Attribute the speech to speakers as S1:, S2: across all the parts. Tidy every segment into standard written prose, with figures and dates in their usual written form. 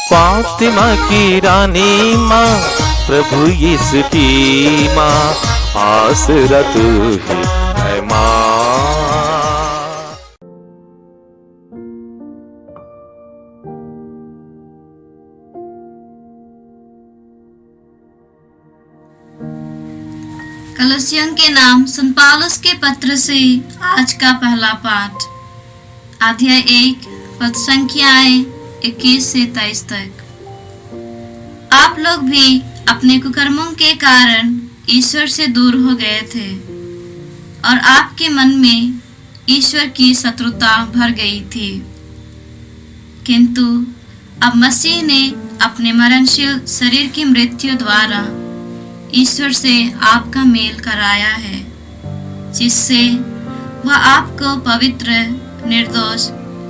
S1: फातिमा की रानी माँ, प्रभु यीशु की माँ, आसरा तू ही है माँ।
S2: कलसियों के नाम संत पौलुस के पत्र से आज का पहला पाठ, अध्याय 1 पद संख्याएं 21 से 23 तक। आप लोग भी अपने कुकर्मों के कारण ईश्वर से दूर हो गए थे और आपके मन में ईश्वर की शत्रुता भर गई थी, किंतु अब मसीह ने अपने मरणशील शरीर की मृत्यु द्वारा ईश्वर से आपका मेल कराया है, जिससे वह आपको पवित्र, निर्दोष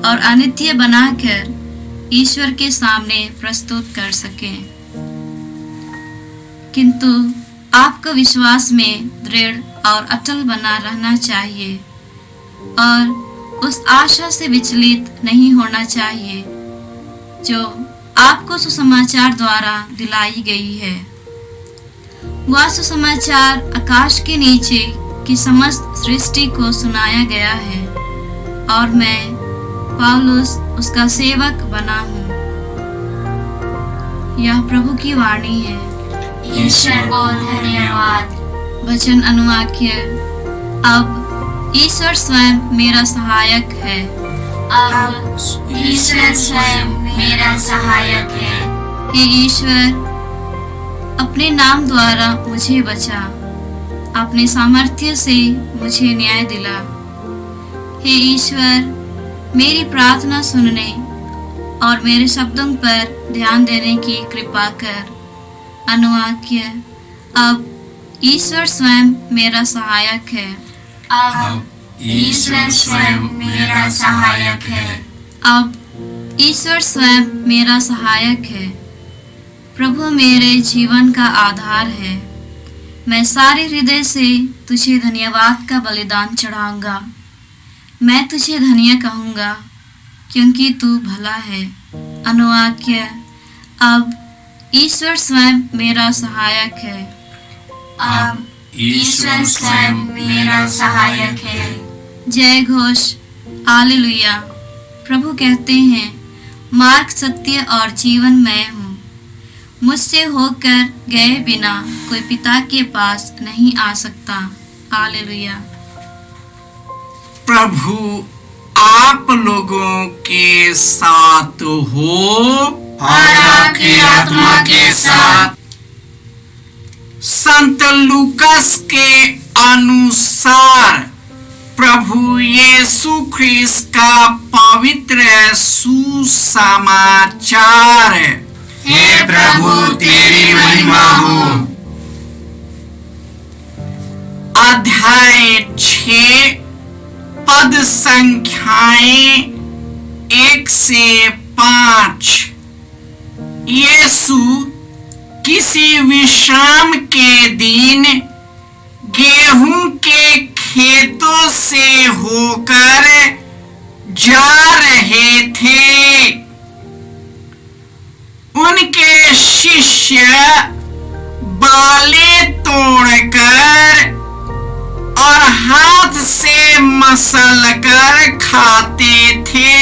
S2: और अनित्य बनाकर ईश्वर के सामने प्रस्तुत कर सके। किंतु आपको विश्वास में दृढ़ और अटल बना रहना चाहिए और उस आशा से विचलित नहीं होना चाहिए जो आपको सुसमाचार द्वारा दिलाई गई है। वह सुसमाचार आकाश के नीचे की समस्त सृष्टि को सुनाया गया है और मैं पौलुस उसका सेवक बना हूँ। यह प्रभु की वाणी है।
S3: ईश्वर को धन्यवाद।
S2: वचन अनुवाक्य। अब ईश्वर स्वयं मेरा सहायक है।
S3: अब ईश्वर स्वयं मेरा सहायक है।
S2: हे ईश्वर, अपने नाम द्वारा मुझे बचा, अपने सामर्थ्य से मुझे न्याय दिला। हे ईश्वर, मेरी प्रार्थना सुनने और मेरे शब्दों पर ध्यान देने की कृपा कर। अनुवाक्य। अब ईश्वर स्वयं मेरा सहायक है।
S3: अब ईश्वर स्वयं मेरा सहायक है।
S2: अब ईश्वर स्वयं मेरा सहायक है। प्रभु मेरे जीवन का आधार है। मैं सारे हृदय से तुझे धन्यवाद का बलिदान चढ़ाऊंगा। मैं तुझे धन्य कहूँगा क्योंकि तू भला है। अनुवाक्य। अब ईश्वर स्वयं मेरा सहायक है।
S3: अब ईश्वर स्वयं मेरा सहायक है।
S2: जय घोष। हालेलुया। प्रभु कहते हैं, मार्ग, सत्य और जीवन मैं हूँ। मुझसे होकर गए बिना कोई पिता के पास नहीं आ सकता। हालेलुया।
S4: प्रभु आप लोगों के साथ हो
S3: और आपकी आत्मा के साथ।
S4: संत लूकास के अनुसार प्रभु यीशु ख्रिस्त का पवित्र सुसमाचार।
S3: हे प्रभु, तेरी महिमा हो।
S4: अध्याय 6 पद संख्याएं 1 से 5। यीशु किसी विश्राम के दिन गेहूं के खेतों से होकर जा रहे थे। उनके शिष्य बालें तोड़कर और हाथ से मसलकर खाते थे।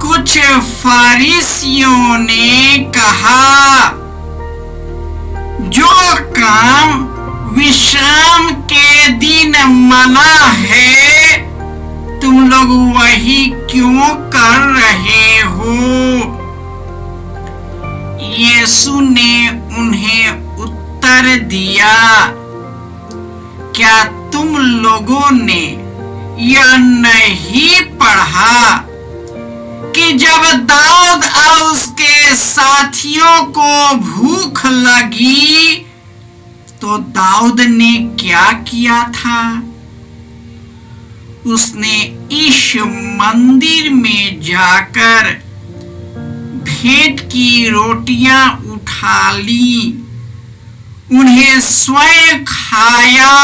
S4: कुछ फरीसियों ने कहा, जो काम विश्राम के दिन मना है, तुम लोग वही क्यों कर रहे हो? यीशु ने उन्हें उत्तर दिया, क्या तुम लोगों ने यह नहीं पढ़ा कि जब दाऊद और उसके साथियों को भूख लगी तो दाऊद ने क्या किया था? उसने इस मंदिर में जाकर भेंट की रोटियां उठा ली, उन्हें स्वयं खाया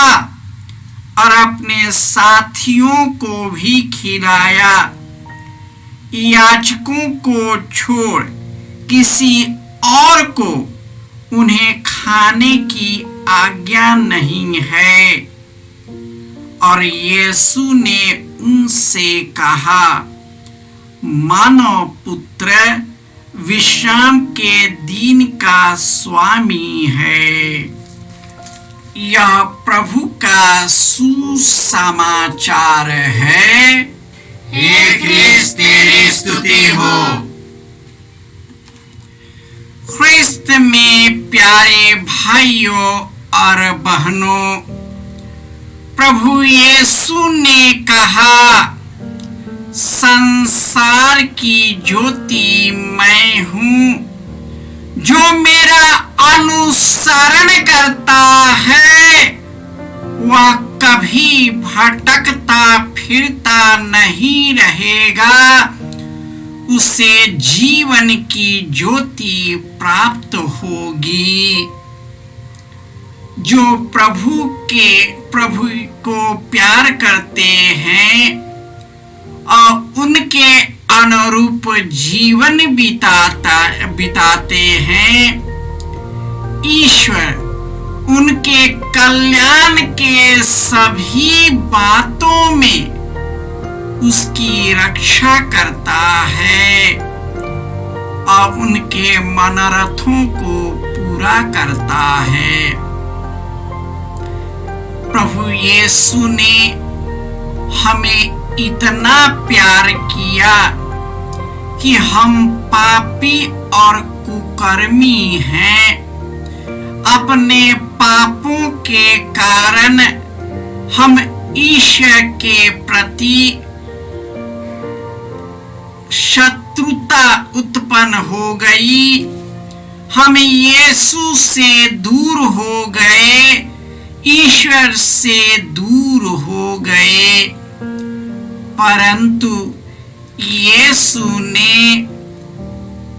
S4: और अपने साथियों को भी खिलाया। याजकों को छोड़ किसी और को उन्हें खाने की आज्ञा नहीं है। और यीशु ने उनसे कहा, मानव पुत्र विश्राम के दिन का स्वामी है। यह प्रभु का सुसमाचार है।
S3: हे ख्रिस्त तेरी स्तुति हो।
S4: ख्रिस्त में प्यारे भाइयों और बहनों, प्रभु यीशु ने कहा, संसार की ज्योति मैं हूँ। जो मेरा अनुसरण करता है वह कभी भटकता फिरता नहीं रहेगा, उसे जीवन की ज्योति प्राप्त होगी। जो प्रभु को प्यार करते हैं और उनके अनुरूप जीवन बिताते हैं, ईश्वर उनके कल्याण के सभी बातों में उसकी रक्षा करता है और उनके मनोरथों को पूरा करता है। प्रभु यीशु ने हमें इतना प्यार किया कि हम पापी और कुकर्मी हैं। अपने पापों के कारण हम ईश्वर के प्रति शत्रुता उत्पन्न हो गई। हम यीशु से दूर हो गए, ईश्वर से दूर हो गए। परंतु यीशु ने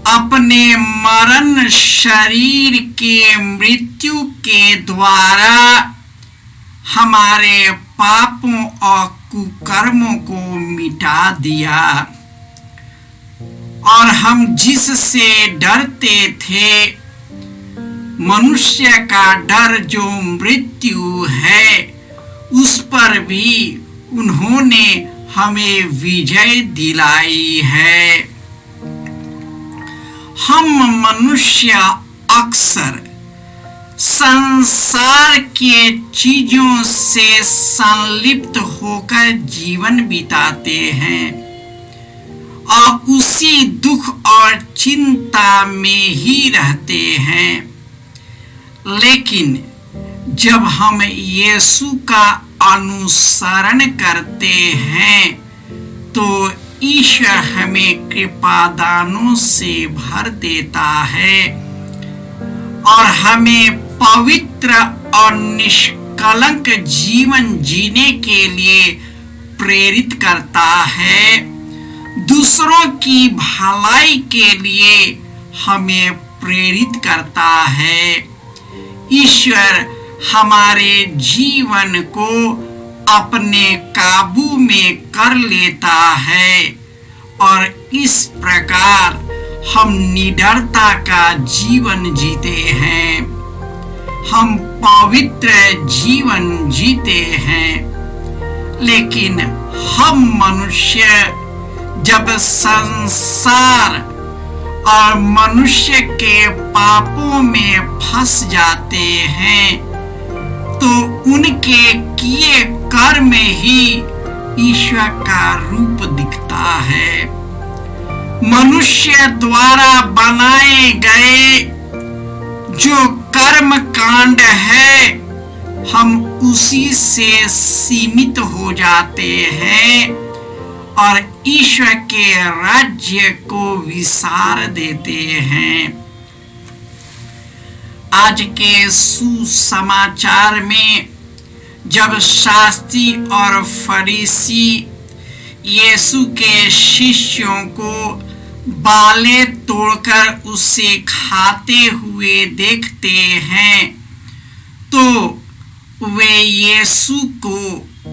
S4: अपने मरण शरीर के मृत्यु के द्वारा हमारे पापों और कुकर्मों को मिटा दिया। और हम जिससे डरते थे, मनुष्य का डर जो मृत्यु है, उस पर भी उन्होंने हमें विजय दिलाई है। हम मनुष्य अक्सर संसार के चीजों से संलिप्त होकर जीवन बिताते हैं और उसी दुख और चिंता में ही रहते हैं। लेकिन जब हम यीशु का अनुसरण करते हैं तो ईश्वर हमें कृपादानों से भर देता है और हमें पवित्र और निष्कलंक जीवन जीने के लिए प्रेरित करता है। दूसरों की भलाई के लिए हमें प्रेरित करता है। ईश्वर हमारे जीवन को अपने काबू में कर लेता है और इस प्रकार हम निडरता का जीवन जीते हैं। हम पवित्र जीवन जीते हैं। लेकिन हम मनुष्य जब संसार और मनुष्य के पापों में फंस जाते हैं तो उनके किए कर्म ही ईश्वर का रूप दिखता है। मनुष्य द्वारा बनाए गए जो कर्म कांड है, हम उसी से सीमित हो जाते हैं और ईश्वर के राज्य को विसार देते हैं। आज के सुसमाचार में जब शास्त्री और फरीसी यीशु के शिष्यों को बालें तोड़कर उसे खाते हुए देखते हैं तो वे यीशु को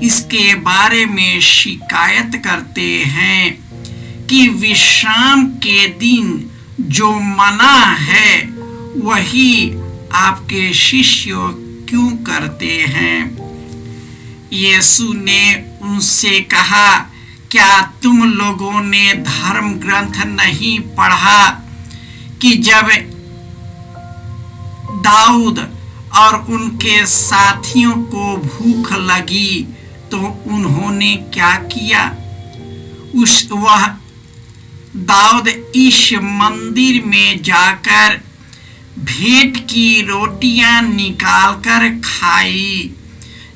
S4: इसके बारे में शिकायत करते हैं कि विश्राम के दिन जो मना है वही आपके शिष्य क्यों करते हैं? यीशु ने उनसे कहा, क्या तुम लोगों ने धर्म ग्रंथ नहीं पढ़ा कि जब दाऊद और उनके साथियों को भूख लगी तो उन्होंने क्या किया? वह दाऊद इस मंदिर में जाकर भेंट की रोटियां निकालकर खाई,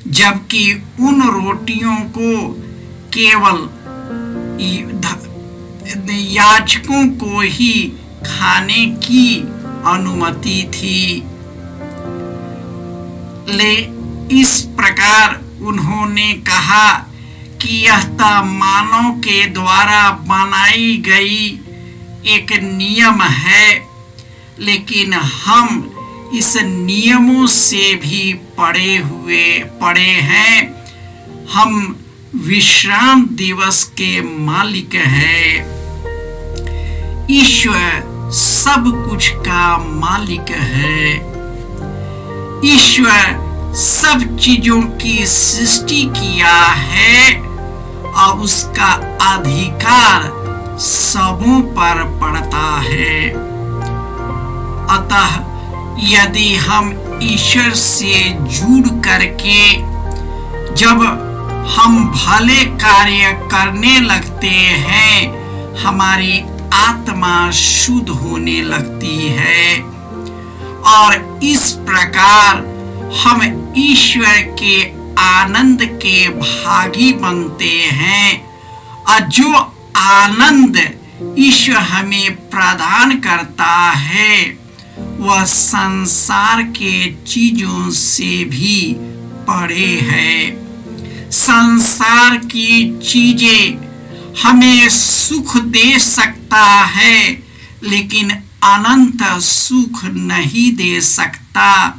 S4: जबकि उन रोटियों को केवल याजकों को ही खाने की अनुमति थी। इस प्रकार उन्होंने कहा कि यह तो मानव के द्वारा बनाई गई एक नियम है, लेकिन हम इस नियमों से भी पड़े हैं। हम विश्राम दिवस के मालिक हैं। ईश्वर सब कुछ का मालिक है। ईश्वर सब चीजों की सृष्टि किया है और उसका अधिकार सबों पर पड़ता है। अतः यदि हम ईश्वर से जुड़ करके जब हम भले कार्य करने लगते हैं, हमारी आत्मा शुद्ध होने लगती है और इस प्रकार हम ईश्वर के आनंद के भागी बनते हैं। और जो आनंद ईश्वर हमें प्रदान करता है वह संसार के चीजों से भी परे है। संसार की चीजें हमें सुख दे सकता है, लेकिन अनंत सुख नहीं दे सकता।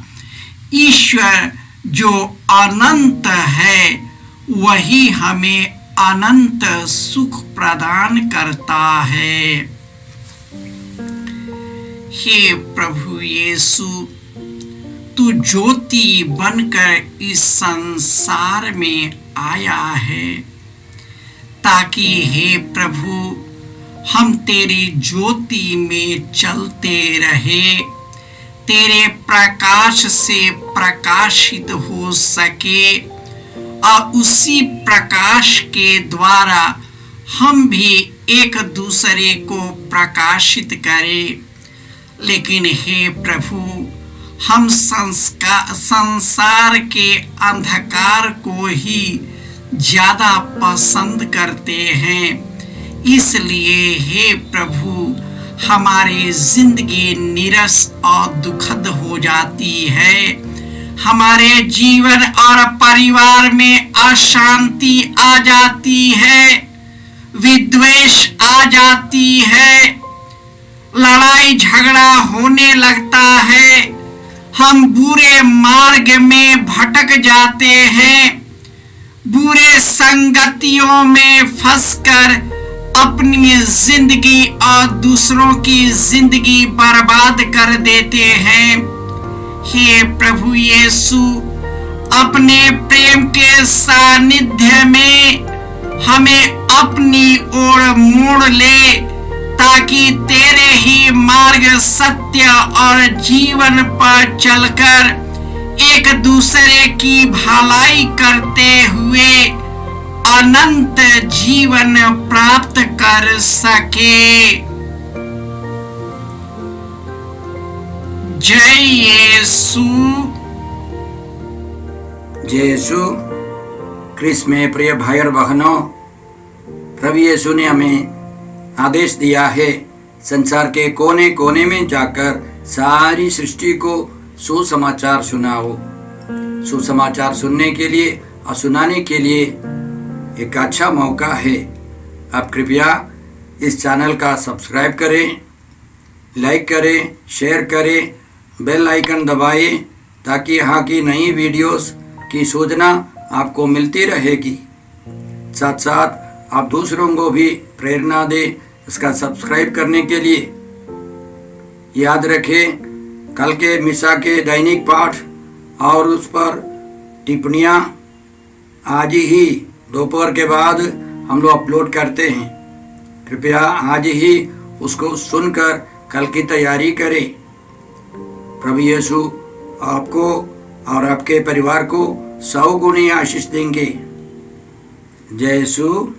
S4: ईश्वर जो अनंत है वही हमें अनंत सुख प्रदान करता है। हे प्रभु यीशु, तू ज्योति बनकर इस संसार में आया है ताकि हे प्रभु हम तेरी ज्योति में चलते रहे, तेरे प्रकाश से प्रकाशित हो सके और उसी प्रकाश के द्वारा हम भी एक दूसरे को प्रकाशित करें। लेकिन हे प्रभु, हम संसार के अंधकार को ही ज्यादा पसंद करते हैं। इसलिए हे प्रभु, हमारी जिंदगी नीरस और दुखद हो जाती है। हमारे जीवन और परिवार में अशांति आ जाती है, विद्वेष आ जाती है, लड़ाई झगड़ा होने लगता है। हम बुरे मार्ग में भटक जाते हैं, बुरे संगतियों में फंसकर अपनी जिंदगी और दूसरों की जिंदगी बर्बाद कर देते हैं। हे प्रभु यीशु, अपने प्रेम के सानिध्य में हमें अपनी ओर मोड़ ले, ताकि तेरे ही मार्ग, सत्य और जीवन पर चलकर एक दूसरे की भलाई करते हुए अनंत जीवन प्राप्त कर सके। जय यीशु।
S5: जय यीशु क्रिस्त में प्रिय भाई और बहनों, प्रभु यीशु ने हमें आदेश दिया है संसार के कोने कोने में जाकर सारी सृष्टि को सुसमाचार सुनाओ। सुसमाचार सुनने के लिए और सुनाने के लिए एक अच्छा मौका है। आप कृपया इस चैनल का सब्सक्राइब करें, लाइक करें, शेयर करें, बेल आइकन दबाएं, ताकि यहाँ की नई वीडियोस की सूचना आपको मिलती रहेगी। साथ साथ आप दूसरों को भी प्रेरणा दे इसका सब्सक्राइब करने के लिए। याद रखें, कल के मिसा के दैनिक पाठ और उस पर टिप्पणियाँ आज ही दोपहर के बाद हम लोग अपलोड करते हैं। कृपया आज ही उसको सुनकर कल की तैयारी करें। प्रभु यीशु आपको और आपके परिवार को 100 गुनी आशीष देंगे। जय यीशु।